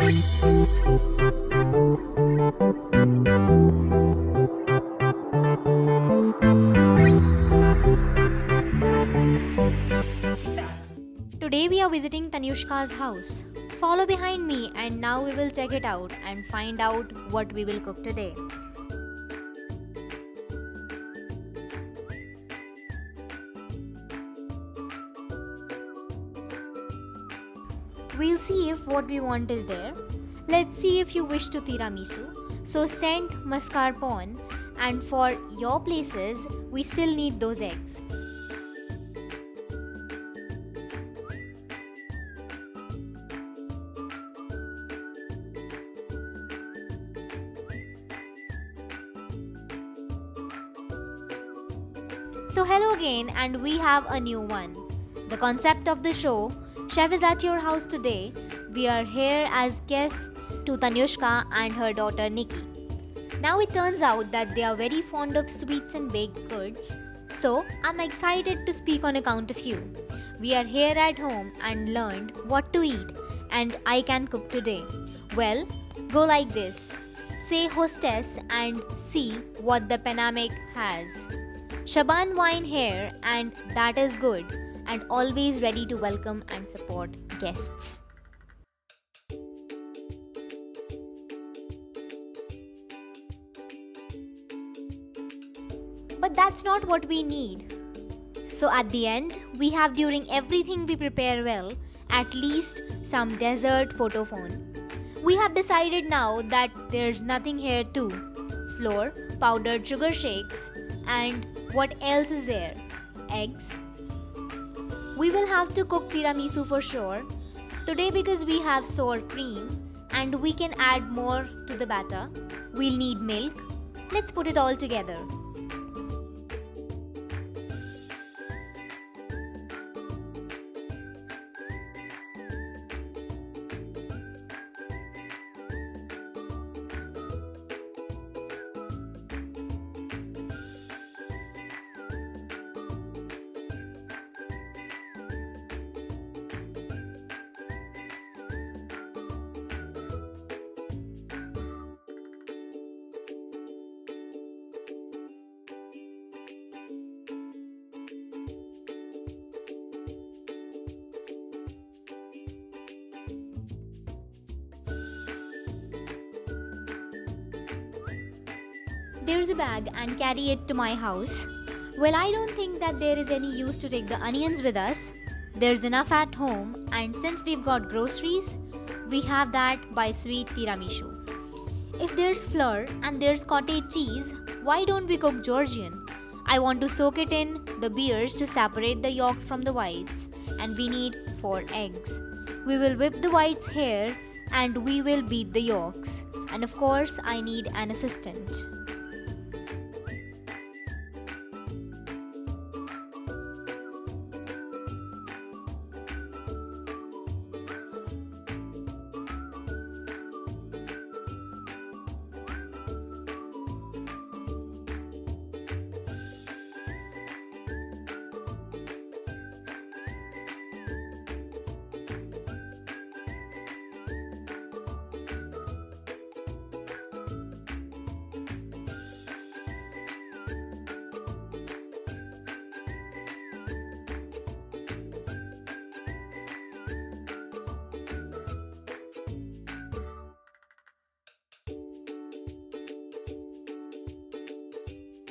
Today we are visiting Tanyushka's house. Follow behind me and now we will check it out and find out what we will cook today. We'll see if what we want is there. Let's see if you wish to tiramisu. So send mascarpone, and for your places we still need those eggs. So hello again, and we have a new one. The concept of the show, Chef is at your house today. We are here as guests to Tanyushka and her daughter Nikki. Now it turns out that they are very fond of sweets and baked goods. So I'm excited to speak on account of you. We are here at home and learned what to eat, and I can cook today. Well, go like this. Say hostess and see what the Panamic has. Shaban wine here, and that is good, and always ready to welcome and support guests. But that's not what we need. So at the end, we have during everything we prepare well, at least some dessert photo phone. We have decided now that there's nothing here too. Flour, powdered sugar shakes, and what else is there? Eggs. We will have to cook tiramisu for sure today because we have sour cream and we can add more to the batter. We'll need milk. Let's put it all together. There's a bag and carry it to my house. Well, I don't think that there is any use to take the onions with us. There's enough at home, and since we've got groceries, we have that by sweet tiramisu. If there's flour and there's cottage cheese, why don't we cook Georgian? I want to soak it in the beers to separate the yolks from the whites, and we need 4 eggs. We will whip the whites here and we will beat the yolks. And of course, I need an assistant.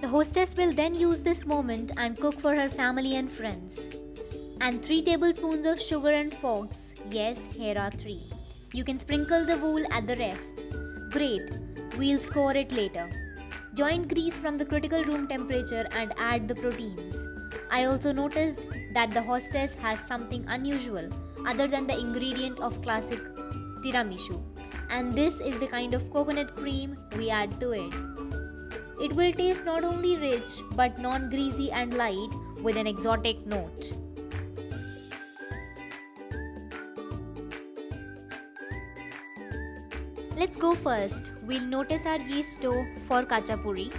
The hostess will then use this moment and cook for her family and friends. And 3 tablespoons of sugar and forks. Yes, here are 3. You can sprinkle the wool at the rest. Great, we'll score it later. Join grease from the critical room temperature and add the proteins. I also noticed that the hostess has something unusual other than the ingredient of classic tiramisu. And this is the kind of coconut cream we add to it. It will taste not only rich but non-greasy and light with an exotic note. Let's go first. We'll notice our yeast dough for kachapuri.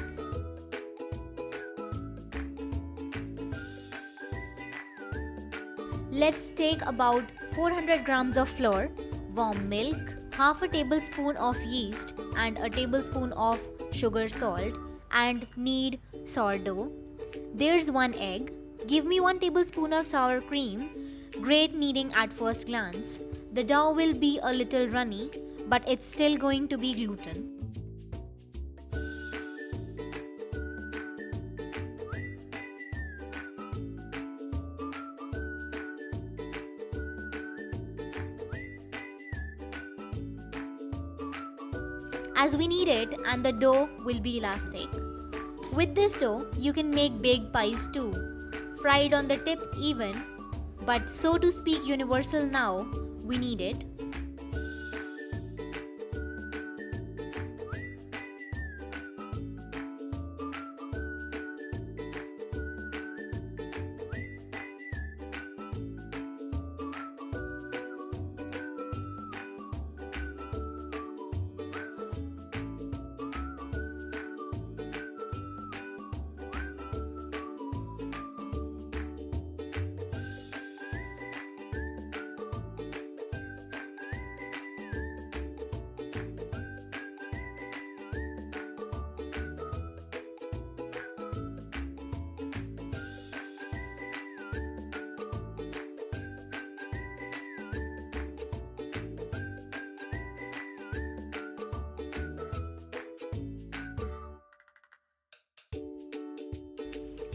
Let's take about 400 grams of flour, warm milk, half a tablespoon of yeast and a tablespoon of sugar salt, and knead sourdough. There's 1 egg. Give me 1 tablespoon of sour cream. Great kneading at first glance. The dough will be a little runny, but it's still going to be gluten. As we knead it, and the dough will be elastic. With this dough, you can make big pies too, fried on the tip even, but so to speak universal now, we knead it.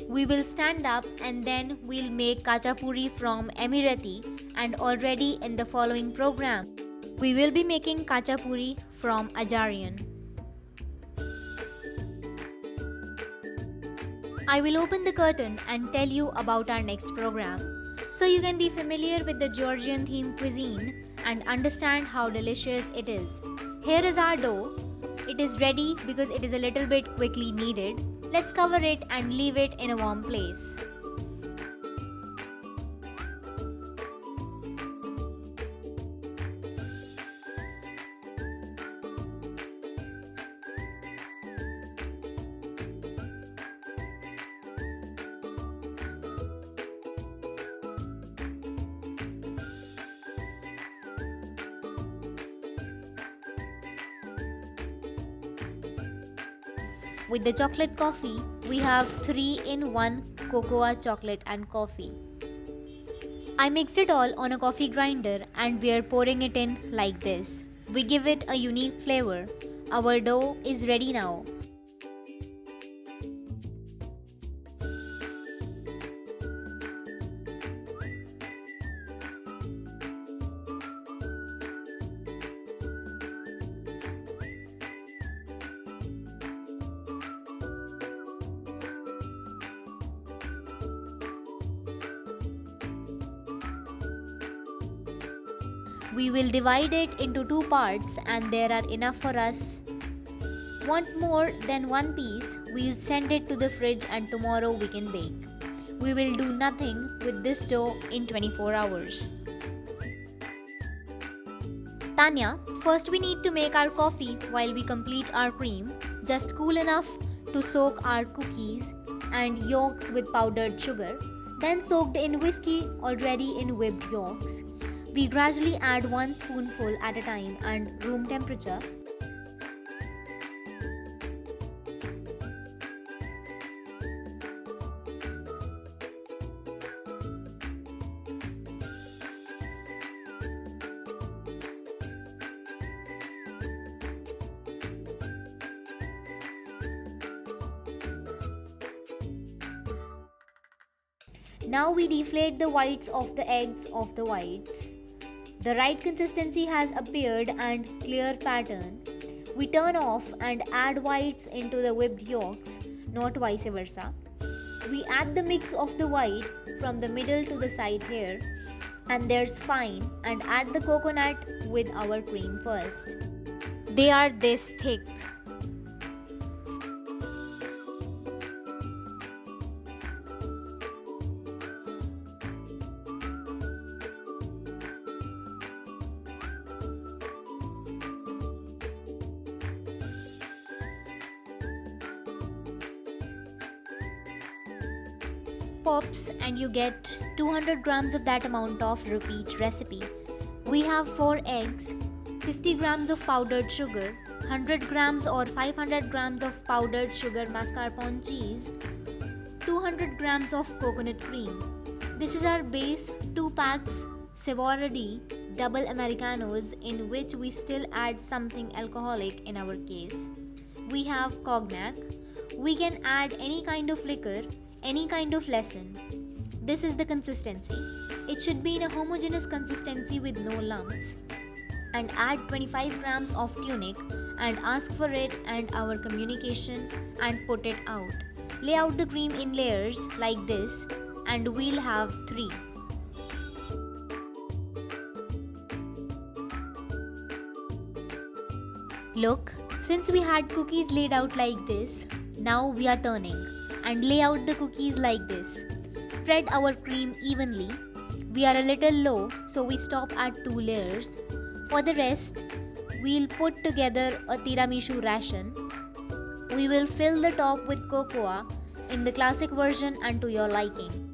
We will stand up and then we'll make kachapuri from Emirati, and already in the following program, we will be making kachapuri from Ajarian. I will open the curtain and tell you about our next program, so you can be familiar with the Georgian themed cuisine and understand how delicious it is. Here is our dough. It is ready because it is a little bit quickly kneaded. Let's cover it and leave it in a warm place. With the chocolate coffee, we have 3-in-1 cocoa, chocolate and coffee. I mixed it all on a coffee grinder and we are pouring it in like this. We give it a unique flavor. Our dough is ready now. We will divide it into 2 parts and there are enough for us. Want more than 1 piece? We'll send it to the fridge and tomorrow we can bake. We will do nothing with this dough in 24 hours. Tanya, first we need to make our coffee while we complete our cream, just cool enough to soak our cookies and yolks with powdered sugar, then soaked in whiskey already in whipped yolks. We gradually add 1 spoonful at a time and room temperature. Now we deflate the whites of the eggs of the whites. The right consistency has appeared and clear pattern. We turn off and add whites into the whipped yolks, not vice versa. We add the mix of the white from the middle to the side here, and there's fine, and add the coconut with our cream first. They are this thick. Pops and you get 200 grams of that amount of repeat recipe. We have 4 eggs, 50 grams of powdered sugar, 100 grams or 500 grams of powdered sugar mascarpone cheese, 200 grams of coconut cream. This is our base 2 packs Savory double Americanos, in which we still add something alcoholic in our case. We have cognac. We can add any kind of liquor, any kind of lesson. This is the consistency. It should be in a homogeneous consistency with no lumps. And add 25 grams of tunic and ask for it and our communication and put it out. Lay out the cream in layers like this and we'll have 3. Look, since we had cookies laid out like this, now we are turning and lay out the cookies like this. Spread our cream evenly. We are a little low, so we stop at 2 layers. For the rest, we'll put together a tiramisu ration. We will fill the top with cocoa in the classic version and to your liking.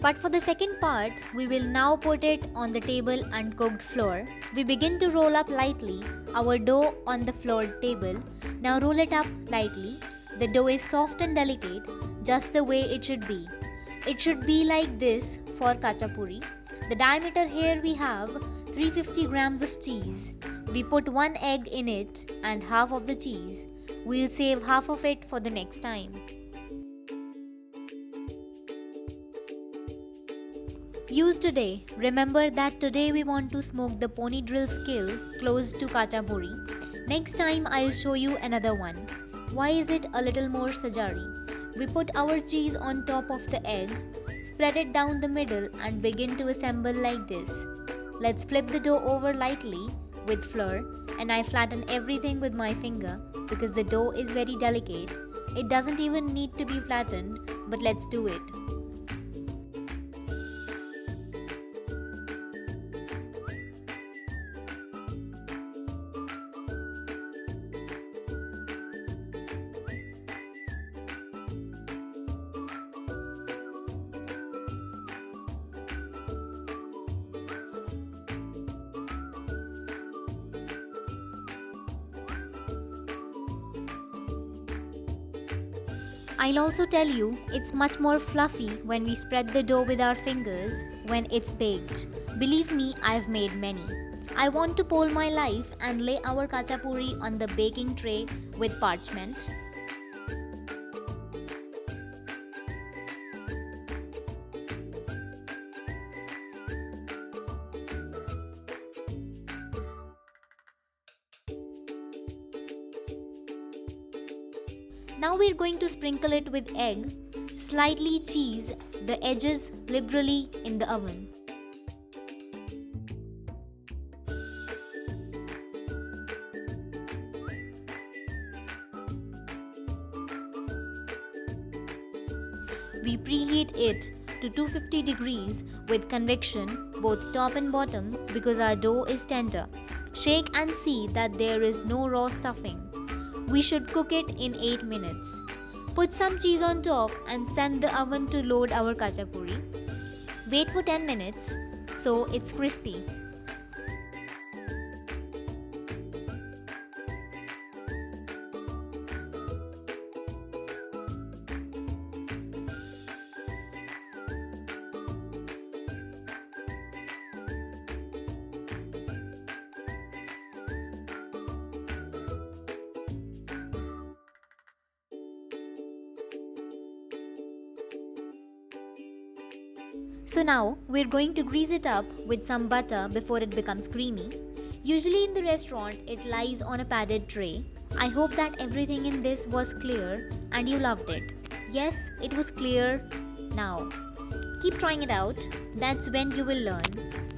But for the second part, we will now put it on the table and cooked flour. We begin to roll up lightly our dough on the floored table. Now roll it up lightly. The dough is soft and delicate, just the way it should be. It should be like this for kachapuri. The diameter here we have 350 grams of cheese. We put 1 egg in it and half of the cheese. We'll save half of it for the next time. Use today. Remember that today we want to smoke the pony drill skill close to kachapuri. Next time I'll show you another one. Why is it a little more sajari? We put our cheese on top of the egg, spread it down the middle and begin to assemble like this. Let's flip the dough over lightly with flour and I flatten everything with my finger because the dough is very delicate. It doesn't even need to be flattened, but let's do it. I'll also tell you, it's much more fluffy when we spread the dough with our fingers when it's baked. Believe me, I've made many. I want to poll my life and lay our kachapuri on the baking tray with parchment. Now we're going to sprinkle it with egg, slightly cheese the edges liberally in the oven. We preheat it to 250 degrees with convection, both top and bottom, because our dough is tender. Shake and see that there is no raw stuffing. We should cook it in 8 minutes. Put some cheese on top and send the oven to load our kachapuri. Wait for 10 minutes so it's crispy. So now we're going to grease it up with some butter before it becomes creamy. Usually in the restaurant, it lies on a padded tray. I hope that everything in this was clear and you loved it. Yes, it was clear now. Keep trying it out. That's when you will learn.